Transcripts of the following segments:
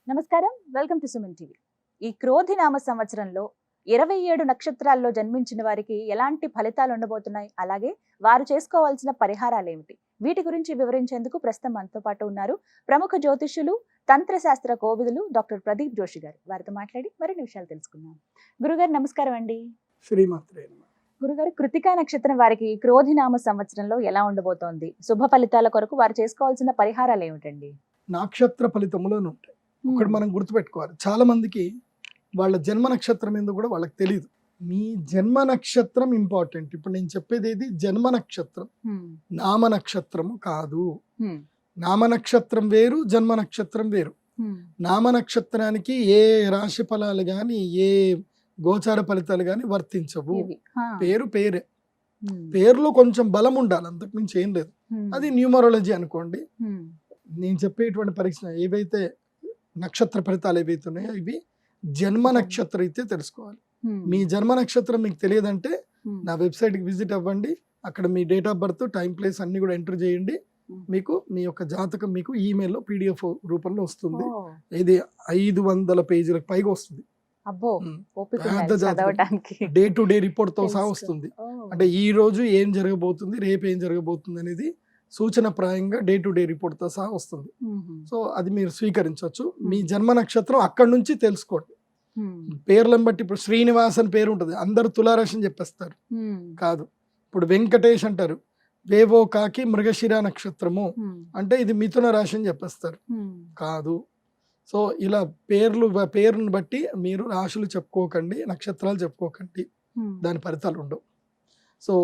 నమస్కారం, welcome to Suman TV. ఈ క్రోధి నామ సంవత్సరంలో 27 నక్షత్రాల్లో జన్మించిన వారికి ఎలాంటి ఫలితాలు ఉండబోతున్నాయి, అలాగే వారు చేసుకోవాల్సిన పరిహారాలు ఏమిటి, వీటి గురించి వివరించేందుకు ప్రస్తుతం మనతో పాటు ఉన్నారు ప్రముఖ జ్యోతిష్యులు, తంత్రశాస్త్ర కోవిదులు డాక్టర్ ప్రదీప్ జోషి గారు. వారితో మాట్లాడి మరిన్ని విషయాలు తెలుసుకుందాం. గురుగారు నమస్కారం అండి. శ్రీమాత్రే నమః. గురుగారు, కృతికా నక్షత్రం వారికి క్రోధి నామ సంవత్సరంలో ఎలా ఉండబోతోంది? శుభ ఫలితాల కొరకు వారు చేసుకోవాల్సిన పరిహారాలు ఏమిటండి? నక్షత్ర ఫలితములను ఉంటాయి. ఒకటి మనం గుర్తుపెట్టుకోవాలి, చాలా మందికి వాళ్ళ జన్మ నక్షత్రం ఏందో కూడా వాళ్ళకి తెలియదు. మీ జన్మ నక్షత్రం ఇంపార్టెంట్. ఇప్పుడు నేను చెప్పేది ఏది, జన్మ నక్షత్రం, నామ నక్షత్రము కాదు. నామ నక్షత్రం వేరు, జన్మ నక్షత్రం వేరు. నామ నక్షత్రానికి ఏ రాశి ఫలాలు గాని, ఏ గోచార ఫలితాలు గాని వర్తించవు. పేరు పేరే, పేరులో కొంచెం బలం ఉండాలి, అంతకుమించి ఏం లేదు. అది న్యూమరాలజీ అనుకోండి. నేను చెప్పేటువంటి పరీక్ష ఏవైతే నక్షత్ర ఫలితాలు ఏవైతే ఉన్నాయో ఇవి జన్మ నక్షత్రం అయితే తెలుసుకోవాలి. మీ జన్మ నక్షత్రం మీకు తెలియదంటే నా వెబ్సైట్కి విజిట్ అవ్వండి. అక్కడ మీ date of birth, time, place అన్ని కూడా ఎంటర్ చేయండి. మీకు మీ యొక్క జాతకం మీకు ఈమెయిల్లో PDF రూపంలో వస్తుంది. ఇది 500 పేజీలకు పైగా వస్తుంది. డే టు డే రిపోర్ట్ తో సహా వస్తుంది. అంటే ఈ రోజు ఏం జరగబోతుంది, రేపు ఏం జరగబోతుంది అనేది సూచన ప్రాయంగా డే టు డే రిపోర్ట్ తో సహా వస్తుంది. సో అది మీరు స్వీకరించవచ్చు. మీ జన్మ నక్షత్రం అక్కడి నుంచి తెలుసుకోండి. పేర్లను బట్టి ఇప్పుడు శ్రీనివాస్ అని పేరు ఉంటుంది, అందరు తులారాశి అని చెప్పేస్తారు. కాదు. ఇప్పుడు వెంకటేష్ అంటారు, వేవో కాకి మృగశిర నక్షత్రము అంటే ఇది మిథున రాశి అని చెప్పేస్తారు. కాదు. సో ఇలా పేరును బట్టి మీరు రాశులు చెప్పుకోకండి, నక్షత్రాలు చెప్పుకోకండి, దాని ఫలితాలు ఉండవు. సో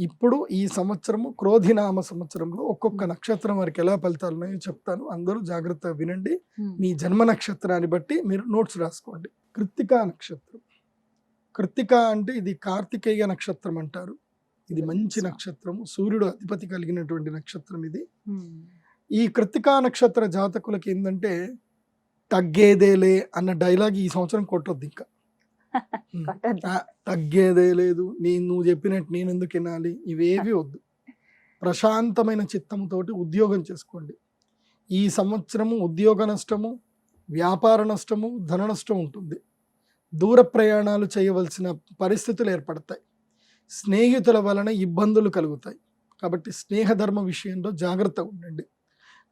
ఇప్పుడు ఈ సంవత్సరము క్రోధినామ సంవత్సరంలో ఒక్కొక్క నక్షత్రం వారికి ఎలా ఫలితాలు ఉన్నాయో చెప్తాను. అందరూ జాగ్రత్తగా వినండి. మీ జన్మ నక్షత్రాన్ని బట్టి మీరు నోట్స్ రాసుకోండి. కృత్తికా నక్షత్రం. కృత్తిక అంటే ఇది కార్తికేయ నక్షత్రం అంటారు. ఇది మంచి నక్షత్రము, సూర్యుడు అధిపతి కలిగినటువంటి నక్షత్రం ఇది. ఈ కృత్తికా నక్షత్ర జాతకులకి ఏంటంటే తగ్గేదేలే అన్న డైలాగ్ ఈ సంవత్సరం కొట్టొద్దు. ఇంకా తగ్గేదే లేదు, నువ్వు చెప్పినట్టు నేను ఎందుకు వినాలి, ఇవేవి వద్దు. ప్రశాంతమైన చిత్తంతోటి ఉద్యోగం చేసుకోండి. ఈ సంవత్సరము ఉద్యోగ నష్టము, వ్యాపార నష్టము, ధన నష్టం ఉంటుంది. దూర ప్రయాణాలు చేయవలసిన పరిస్థితులు ఏర్పడతాయి. స్నేహితుల వలన ఇబ్బందులు కలుగుతాయి. కాబట్టి స్నేహధర్మ విషయంలో జాగ్రత్తగా ఉండండి.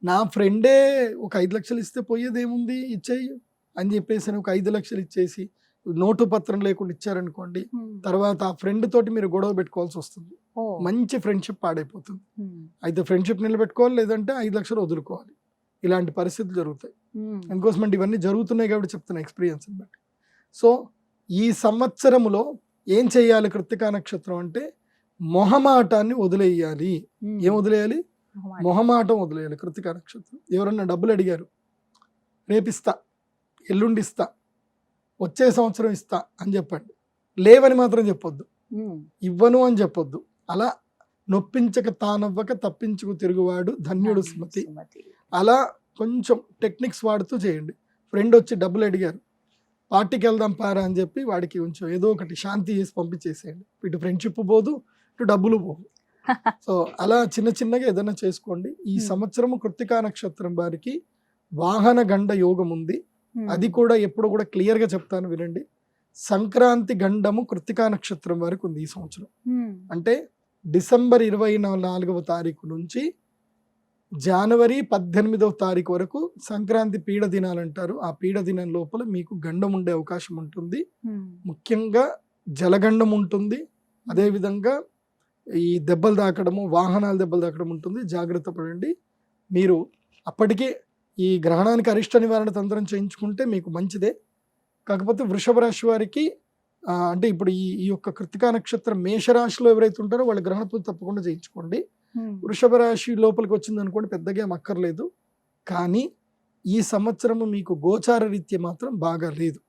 నా ఫ్రెండే ఒక 5 లక్షలు ఇస్తే పోయేదేముంది, ఇచ్చేయి అని చెప్పేసి ఒక 5 లక్షలు ఇచ్చేసి నోటు పత్రం లేకుండా ఇచ్చారనుకోండి, తర్వాత ఆ ఫ్రెండ్ తోటి మీరు గొడవ పెట్టుకోవాల్సి వస్తుంది. మంచి ఫ్రెండ్షిప్ పాడైపోతుంది. అయితే ఫ్రెండ్షిప్ నిలబెట్టుకోవాలి, లేదంటే 5 లక్షలు వదులుకోవాలి. ఇలాంటి పరిస్థితులు జరుగుతాయి. అందుకోసం ఇవన్నీ జరుగుతున్నాయి కాబట్టి చెప్తున్నా ఎక్స్పీరియన్స్ బట్టి. సో ఈ సంవత్సరములో ఏం చేయాలి కృత్తికా నక్షత్రం అంటే మొహమాటాన్ని వదిలేయాలి. ఏం వదిలేయాలి? మొహమాటం వదిలేయాలి. కృత్తికా నక్షత్రం. ఎవరన్నా డబ్బులు అడిగారు, రేపిస్తా, ఎల్లుండిస్తా, వచ్చే సంవత్సరం ఇస్తా అని చెప్పండి. లేవని మాత్రం చెప్పొద్దు, ఇవ్వను అని చెప్పొద్దు. అలా నొప్పించక తానవ్వక తప్పించుకు తిరుగువాడు ధన్యుడు స్మృతి. అలా కొంచెం టెక్నిక్స్ వాడుతూ చేయండి. ఫ్రెండ్ వచ్చి డబ్బులు అడిగారు, పార్టీకి వెళ్దాం పారా అని చెప్పి వాడికి కొంచెం ఏదో ఒకటి శాంతి చేసి పంపించేసేయండి. ఇటు ఫ్రెండ్షిప్ పోదు, ఇటు డబ్బులు పోదు. సో అలా చిన్న చిన్నగా ఏదైనా చేసుకోండి. ఈ సంవత్సరము కృత్తికా నక్షత్రం వారికి వాహన గండ యోగం ఉంది. అది కూడా ఎప్పుడు కూడా క్లియర్ గా చెప్తాను, వినండి. సంక్రాంతి గండము కృత్తికా నక్షత్రం వరకు ఉంది ఈ సంవత్సరం. అంటే డిసెంబర్ 24వ తారీఖు నుంచి జనవరి 18వ తారీఖు వరకు సంక్రాంతి పీడ దినాలు అంటారు. ఆ పీడ దినం లోపల మీకు గండం ఉండే అవకాశం ఉంటుంది. ముఖ్యంగా జలగండం ఉంటుంది. అదేవిధంగా ఈ దెబ్బలు తాకడము, వాహనాల దెబ్బలు తాకడం ఉంటుంది. జాగ్రత్త పడండి. మీరు అప్పటికే ఈ గ్రహణానికి అరిష్ట నివారణ తంత్రం చేయించుకుంటే మీకు మంచిదే. కాకపోతే వృషభ రాశి వారికి అంటే ఇప్పుడు ఈ యొక్క కృత్తికా నక్షత్రం మేషరాశిలో ఎవరైతే ఉంటారో వాళ్ళ గ్రహణ పూజ తప్పకుండా చేయించుకోండి. వృషభ రాశి లోపలికి వచ్చింది అనుకోండి, పెద్దగా ఏం అక్కర్లేదు. కానీ ఈ సంవత్సరము మీకు గోచార రీత్యా మాత్రం బాగా లేదు.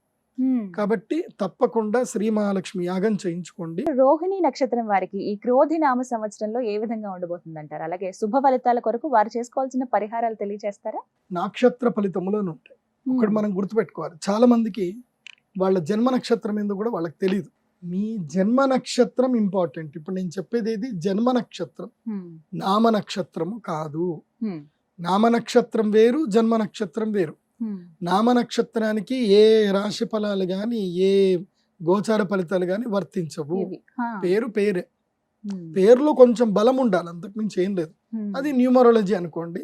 కాబట్టి తప్పకుండా శ్రీ మహాలక్ష్మి యాగం చేయించుకోండి. రోహిణి నక్షత్రం వారికి ఈ క్రోధి నామ సంవత్సరంలో ఏ విధంగా ఉండబోతుంది అంటారు? అలాగే శుభ ఫలితాల కొరకు వారు చేసుకోవాల్సిన పరిహారాలు తెలియజేస్తారా? నక్షత్ర ఫలితములను ఉంటాయి. ఒకటి మనం గుర్తుపెట్టుకోవాలి, చాలా మందికి వాళ్ళ జన్మ నక్షత్రం ఏందో కూడా వాళ్ళకి తెలియదు. మీ జన్మ నక్షత్రం ఇంపార్టెంట్. ఇప్పుడు నేను చెప్పేది ఏది, జన్మ నక్షత్రం, నామ నక్షత్రము కాదు. నామ నక్షత్రం వేరు, జన్మ నక్షత్రం వేరు. నామ నక్షత్రానికి ఏ రాశి ఫలాలు కానీ ఏ గోచార ఫలితాలు కానీ వర్తించవు. పేరు పేరే, పేరులో కొంచెం బలం ఉండాలి, అంతకుమించి ఏం లేదు. అది న్యూమరాలజీ అనుకోండి.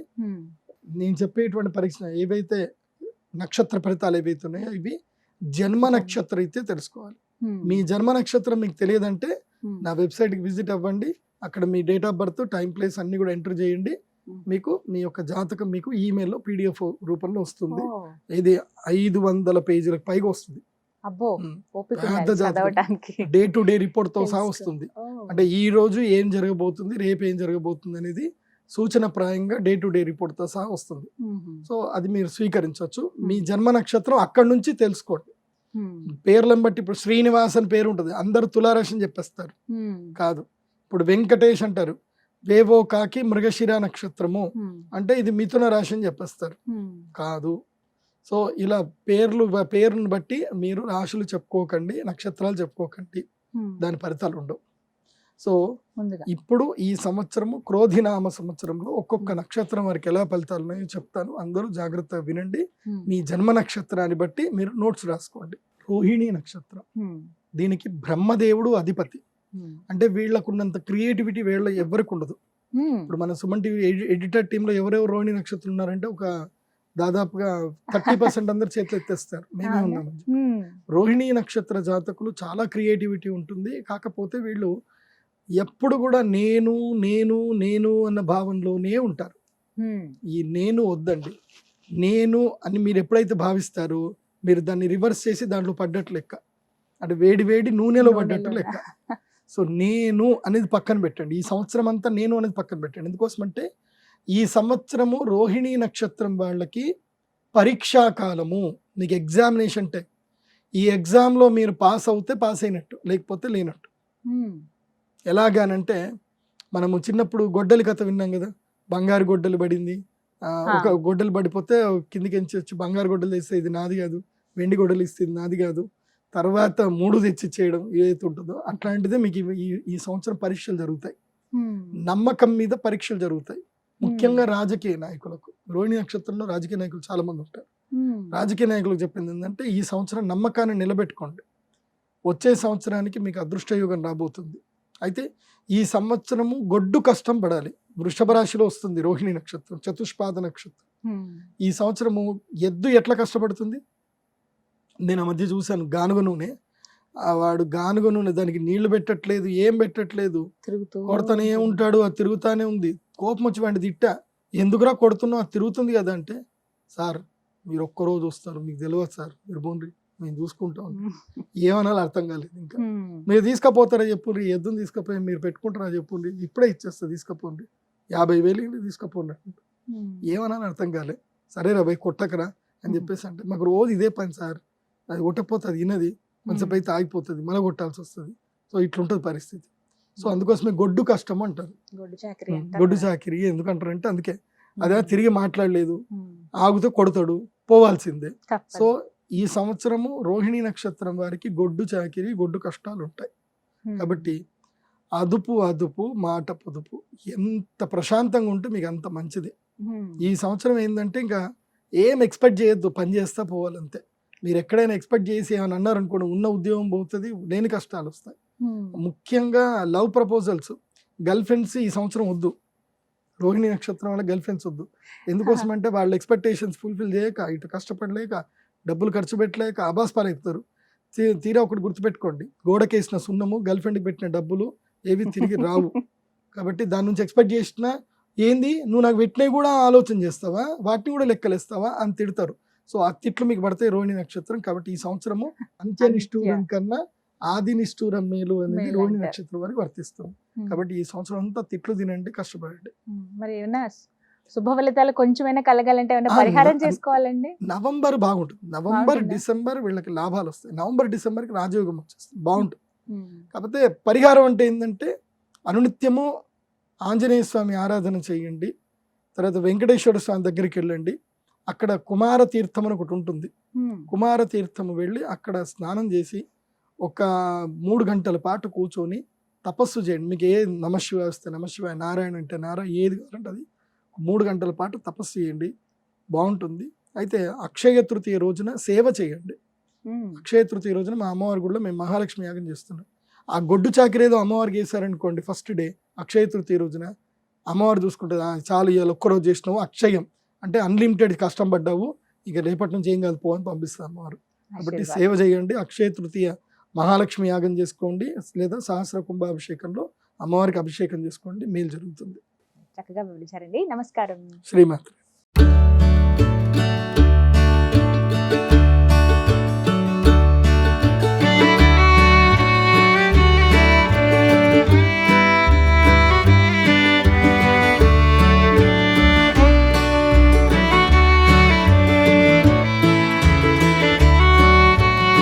నేను చెప్పేటువంటి పరీక్ష ఏవైతే నక్షత్ర ఫలితాలు ఏవైతే ఉన్నాయో ఇవి జన్మ నక్షత్రం అయితే తెలుసుకోవాలి. మీ జన్మ నక్షత్రం మీకు తెలియదంటే నా వెబ్సైట్కి విజిట్ అవ్వండి. అక్కడ మీ date of birth, time, place అన్ని కూడా ఎంటర్ చేయండి. మీకు మీ యొక్క జాతకం మీకు ఈమెయిల్లో PDF రూపంలో వస్తుంది. ఇది 500 పేజీలకు పైగా వస్తుంది. డే టు డే రిపోర్ట్ తో సహా వస్తుంది. అంటే ఈ రోజు ఏం జరగబోతుంది, రేపు ఏం జరగబోతుంది అనేది సూచన ప్రాయంగా డే టు డే రిపోర్ట్ తో సహా వస్తుంది. సో అది మీరు స్వీకరించవచ్చు. మీ జన్మ నక్షత్రం అక్కడి నుంచి తెలుసుకోండి. పేర్లను బట్టి ఇప్పుడు శ్రీనివాస్ అని పేరు ఉంటుంది, అందరు తులారాశి అని చెప్పేస్తారు. కాదు, ఇప్పుడు వెంకటేష్ అంటారు, వేవో కాకి మృగశిర నక్షత్రము అంటే ఇది మిథున రాశి అని చెప్పేస్తారు. కాదు. సో ఇలా పేరును బట్టి మీరు రాశులు చెప్పుకోకండి, నక్షత్రాలు చెప్పుకోకండి, దాని ఫలితాలు ఉండవు. సో ఇప్పుడు ఈ సంవత్సరము క్రోధినామ సంవత్సరంలో ఒక్కొక్క నక్షత్రం వారికి ఎలా ఫలితాలు ఉన్నాయో చెప్తాను, అందరూ జాగ్రత్తగా వినండి. మీ జన్మ నక్షత్రాన్ని బట్టి మీరు నోట్స్ రాసుకోండి. రోహిణి నక్షత్రం, దీనికి బ్రహ్మదేవుడు అధిపతి. అంటే వీళ్ళకున్నంత క్రియేటివిటీ వీళ్ళ ఎవరికి ఉండదు. ఇప్పుడు మన సుమన్ టీవీ ఎడిటర్ టీంలో ఎవరెవరు రోహిణి నక్షత్రం ఉన్నారంటే ఒక దాదాపుగా 30% అందరు చేతులు ఎత్తేస్తారు, మేమే ఉన్నాము. రోహిణి నక్షత్ర జాతకులు చాలా క్రియేటివిటీ ఉంటుంది. కాకపోతే వీళ్ళు ఎప్పుడు కూడా నేను నేను నేను అన్న భావనలోనే ఉంటారు. ఈ నేను వద్దండి. నేను అని మీరు ఎప్పుడైతే భావిస్తారో మీరు దాన్ని రివర్స్ చేసి దాంట్లో పడ్డట్లు లెక్క, అంటే వేడి వేడి నూనెలో పడ్డట్టు లెక్క. సో నేను అనేది పక్కన పెట్టండి. ఈ సంవత్సరం అంతా నేను అనేది పక్కన పెట్టండి. ఎందుకోసం అంటే ఈ సంవత్సరము రోహిణి నక్షత్రం వాళ్ళకి పరీక్షా కాలము, మీకు ఎగ్జామినేషన్ టైం. ఈ ఎగ్జామ్లో మీరు పాస్ అవుతే పాస్ అయినట్టు, లేకపోతే లేనట్టు. ఎలాగానంటే మనము చిన్నప్పుడు గొడ్డలి కథ విన్నాం కదా, బంగారు గొడ్డలు పడింది, ఒక గొడ్డలు పడిపోతే కిందికి వచ్చి బంగారు గొడ్డలు తెస్తే ఇది నాది కాదు, వెండి గొడ్డలు ఇస్తే ఇది నాది కాదు, తర్వాత 3 తెచ్చి చేయడం ఏదైతే ఉంటుందో అట్లాంటిదే మీకు ఈ సంవత్సరం పరీక్షలు జరుగుతాయి. నమ్మకం మీద పరీక్షలు జరుగుతాయి. ముఖ్యంగా రాజకీయ నాయకులకు, రోహిణి నక్షత్రంలో రాజకీయ నాయకులు చాలా మంది ఉంటారు. రాజకీయ నాయకులకు చెప్పింది ఏంటంటే ఈ సంవత్సరం నమ్మకాన్ని నిలబెట్టుకోండి, వచ్చే సంవత్సరానికి మీకు అదృష్టయోగం రాబోతుంది. అయితే ఈ సంవత్సరము గొడ్డు కష్టం పడాలి. వృషభ రాశిలో వస్తుంది రోహిణి నక్షత్రం, చతుష్పాద నక్షత్రం. ఈ సంవత్సరము ఎద్దు ఎట్లా కష్టపడుతుంది, నేను ఆ మధ్య చూశాను. గానుగ నూనె, వాడు గానుగ నూనె దానికి నీళ్లు పెట్టట్లేదు, ఏం పెట్టట్లేదు, కొడతానే ఉంటాడు, అది తిరుగుతానే ఉంది. కోపం వచ్చి వాడిని తిట్టా, ఎందుకురా కొడుతున్నావు, అది తిరుగుతుంది కదా అంటే, సార్ మీరు ఒక్కరోజు వస్తారు, మీకు తెలియదు సార్, మీరు పోండి మేము చూసుకుంటాం. ఏమనాలో అర్థం కాలేదు. ఇంకా మీరు తీసుకపోతారా చెప్పుండ్రి, ఎద్దును తీసుకపోయి మీరు పెట్టుకుంటారా చెప్పుండ్రి, ఇప్పుడే ఇచ్చేస్తా తీసుకపోండి, 50,000 తీసుకపోండి. ఏమనాలో అర్థం కాలే. సరే రా భయ్ కొట్టకరా అని చెప్పేసి అంటే, మాకు రోజు ఇదే పని సార్, అది కొట్టకపోతుంది వినది, కొంచెంసేపు అయితే ఆగిపోతుంది, మళ్ళీ కొట్టాల్సి వస్తుంది. సో ఇట్లుంటుంది పరిస్థితి. సో అందుకోసమే గొడ్డు కష్టం అంటారు, గొడ్డు చాకిరి ఎందుకంటారంటే అందుకే. అదే తిరిగి మాట్లాడలేదు, ఆగితే కొడతాడు, పోవాల్సిందే. సో ఈ సంవత్సరము రోహిణి నక్షత్రం వారికి గొడ్డు చాకిరి, గొడ్డు కష్టాలు ఉంటాయి. కాబట్టి అదుపు మాట పొదుపు, ఎంత ప్రశాంతంగా ఉంటే మీకు అంత మంచిది. ఈ సంవత్సరం ఏంటంటే ఇంకా ఏం ఎక్స్పెక్ట్ చేయొద్దు, పని చేస్తా పోవాలంతే. మీరు ఎక్కడైనా ఎక్స్పెక్ట్ చేసి ఏమైనా అన్నారు అనుకోండి, ఉన్న ఉద్యోగం పోతుంది, లేని కష్టాలు వస్తాయి. ముఖ్యంగా లవ్ ప్రపోజల్స్, గర్ల్ ఫ్రెండ్స్ ఈ సంవత్సరం వద్దు. రోహిణి నక్షత్రం వల్ల గర్ల్ ఫ్రెండ్స్ వద్దు. ఎందుకోసం అంటే వాళ్ళ ఎక్స్పెక్టేషన్స్ ఫుల్ఫిల్ చేయక, ఇటు కష్టపడలేక, డబ్బులు ఖర్చు పెట్టలేక అబాస్పాలు ఎక్కుతారు. తీరా ఒకటి గుర్తుపెట్టుకోండి, గోడకేసిన సున్నము, గర్ల్ ఫ్రెండ్కి పెట్టిన డబ్బులు ఏవి తిరిగి రావు. కాబట్టి దాని నుంచి ఎక్స్పెక్ట్ చేసిన ఏంది, నువ్వు నాకు పెట్టినవి కూడా ఆలోచన చేస్తావా, వాటిని కూడా లెక్కలేస్తావా అని తిడతారు. సో ఆ తిట్లు మీకు పడతాయి రోహిణి నక్షత్రం. కాబట్టి ఈ సంవత్సరము అంత్య నిష్ఠూరం కన్నా ఆది నిష్ఠూరం మేలు అనేది రోహిణి నక్షత్రం వారికి వర్తిస్తుంది. కాబట్టి ఈ సంవత్సరం అంతా తిట్లు తినండి, కష్టపడండి. మరి ఏమన్నా శుభ ఫలితాలు కొంచెమైనా కలగాలంటే పరిహారం చేసుకోవాలండి. నవంబర్ బాగుంటుంది, నవంబర్ డిసెంబర్ వీళ్ళకి లాభాలు వస్తాయి. నవంబర్ డిసెంబర్కి రాజయోగం వచ్చేస్తుంది, బాగుంటుంది. కాకపోతే పరిహారం అంటే ఏంటంటే అనునిత్యము ఆంజనేయ స్వామి ఆరాధన చేయండి, తర్వాత వెంకటేశ్వర స్వామి దగ్గరికి వెళ్ళండి. అక్కడ కుమార తీర్థం అని ఒకటి ఉంటుంది, కుమార తీర్థము వెళ్ళి అక్కడ స్నానం చేసి ఒక 3 గంటల పాటు కూర్చొని తపస్సు చేయండి. మీకు ఏ నమశివాయ వస్తే నమశివాయ, నారాయణ అంటే నారాయణ, ఏది కావాలంటే అది 3 గంటల పాటు తపస్సు చేయండి, బాగుంటుంది. అయితే అక్షయ తృతీయ రోజున సేవ చేయండి. ఉమ్, అక్షయ తృతీయ రోజున మా అమ్మవారి గుడిలో మేము మహాలక్ష్మి యాగం చేస్తున్నాం. ఆ గొడ్డు చాకరీ ఏదో అమ్మవారికి వేసారనుకోండి, ఫస్ట్ డే అక్షయ తృతీయ రోజున అమ్మవారు చూసుకుంటుంది, చాలు ఇవాళ ఒక్కరోజు చేసినావు, అక్షయం అంటే అన్లిమిటెడ్ కష్టం పడ్డావు, ఇక రేపటి నుంచి ఏం కాదు పో అని పంపిస్తారు అమ్మవారు. కాబట్టి ఆశీర్వాదం. సేవ చేయండి. అక్షయ తృతీయ మహాలక్ష్మి యాగం చేసుకోండి, లేదా సహస్ర కుంభాభిషేకంలో అమ్మవారికి అభిషేకం చేసుకోండి, మేలు జరుగుతుంది. చక్కగా వివరించారండి. నమస్కారం. శ్రీమాత్రే.